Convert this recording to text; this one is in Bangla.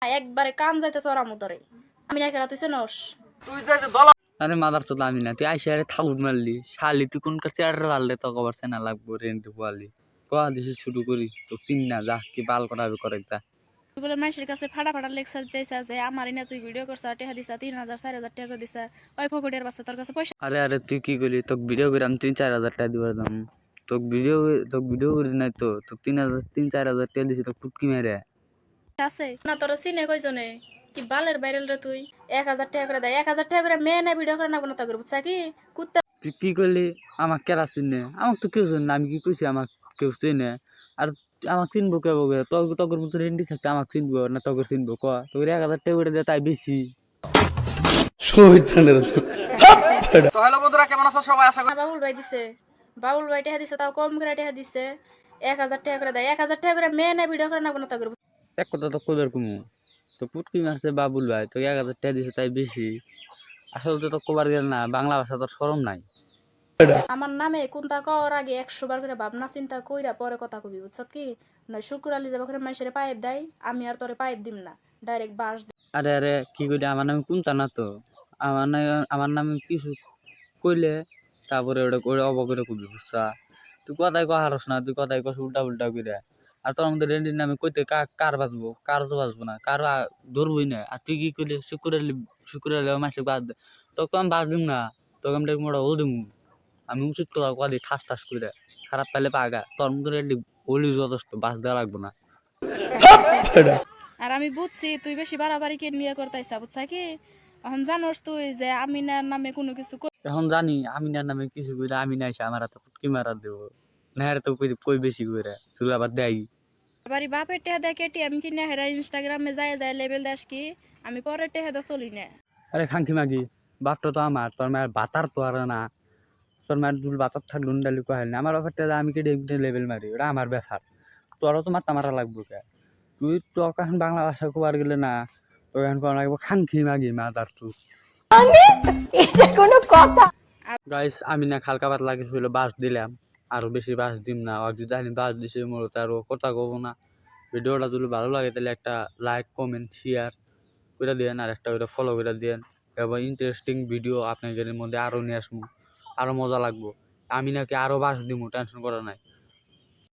একবারে কান যাইতেছে ওরা মুদরে আমি না খেলা তুই নস আরে মাদার তো দামি না তুই আইসে আরে থাউট মারলি শালি তুই কোন কাছে আর রাললে তো কবার চেনা লাগবো রেন্ট পোয়ালি কোয়া দিছে শুরু করি তো চিন না যা কি বাল করাবে করেক যা বলে মাইশের কাছে ফাটা ফাটা লেকচার দিতেছে যে আমার এনে তুই ভিডিও করছ টাকা দিছা 3000 4000 টাকা দিছা ওই ফকটের বাচ্চা তোর কাছে পয়সা আরে তুই কি করলি তোকে ভিডিও করে আমি 3-4 হাজার টাকা দিবার দাম তোকে ভিডিও করি নাই তো তোকে 3-4 হাজার টাকা দিছি তো ফুটকি মেরে আছে না তোর চিনে কইজনে কি বালের ভাইরাল রে তুই 1000 টাকা করে দেয় 1000 টাকা করে মেয়ে না ভিডিও করে না কোনো তা করব কি কুত্তা তুই কি করলি আমাকে কেরা চিনে আমাকে তো কেউ চিনে না আমি কি কইছি আমাকে কেউ চিনে আর আমাকে চিনবো কে বলবে তগর মতো রেন্ডি থাকতে আমাকে চিনবো না তগর চিনবো ক তোর 1000 টাকা করে দেয় তাই বেশি তো হ্যালো বন্ধুরা, কেমন আছো সবাই? আশা করি বাবুল ভাই দিছে বাবুল ভাই টাকা দিছে তাও কম করে টাকা দিছে 1000 টাকা করে দেয় 1000 টাকা করে মেয়ে না ভিডিও করে না কোনো তা করব এক কথা তো কইবার কুমু তো পুটকি মারছে বাবুল ভাই তো 1000 টাকা দিছে তাই বেশি আসলে তো কবার গেল না বাংলা ভাষা তোর শরম নাই আমার নামে কোনটা কওয়ার আগে 100 বার করে ভাবনা চিন্তা কইরা পরে কথা কবি বুঝছত কি না শুক্র আলী যাবে করে মাইশের পাইপ দেয় আমি আর তোরে পাইপ দিম না ডাইরেক্ট বাস আরে কি কইলি আমার নামে কোনটা না তো আমার নামে কিছু কইলে তারপরে ওটা অবকরে কবি বুঝছা তুই কথাই কহারস না তুই কথাই কস উল্টা উল্টা করে আর তোর আমাদের রেন্ডির নামে কইতে কার বাঁচবো কার তো বাঁচবো না কার ধরবই না আর তুই কি করলি শুক্রালি মাসে বাদ দে তোকে আমি বাঁচ দিম না তোকে আমি মোটা ও দিম আমি উচিত তো কদি ঠাস ঠাস করে খারাপ পাইলে পাগা তোর মতো রেন্ডি বলি যথেষ্ট বাঁচ দেওয়া লাগবো না আর আমি বুঝছি তুই বেশি বাড়াবাড়ি কে নিয়ে করতেছ বুঝছা কি এখন জানোস তুই যে আমিনার নামে কোনো কিছু এখন জানি আমিনার নামে কিছু কইলে আমি না এসে আমার হাতে ফুটকি মারা দেবো না তো কই বেশি করে তুই আবার দেয় বাড়ি বাপের টেহা দেয় কেটি আমি কিনে হেরা ইনস্টাগ্রামে যায় যায় লেবেল দাস কি আমি পরের টেহা দা চলি না আরে খাঙ্কি মাগি বাপটা তো আমার তোর মায়ের বাতার তো আর না তোর মায়ের দুল বাতার থাক লুন্ডালি কহেন না আমার ব্যাপারটা আমি কেটে লেভেল মারি ওটা আমার ব্যাপার তোরও তো মাথা মারা লাগবো কে তুই তো এখন বাংলা ভাষা কবার গেলে না তোর এখন করা লাগবো খাঙ্কি মাগি মাদার তুই গাইস আমি না খালকা পাতলা কিছু হইলো বাস দিলাম আরো বেশি বাস দিম না আর যদি আমি বাস দিছি মূলত আরো কথা কব না ভিডিওটা যদি ভালো লাগে তাহলে একটা লাইক কমেন্ট শেয়ার করে দেন আর একটা করে ফলো করে দেন এবং ইন্টারেস্টিং ভিডিও আপনাদের মধ্যে আরো নিয়ে আসবো আরো মজা লাগবো আমি নাকি আরো বাস দিব টেনশন করা নাই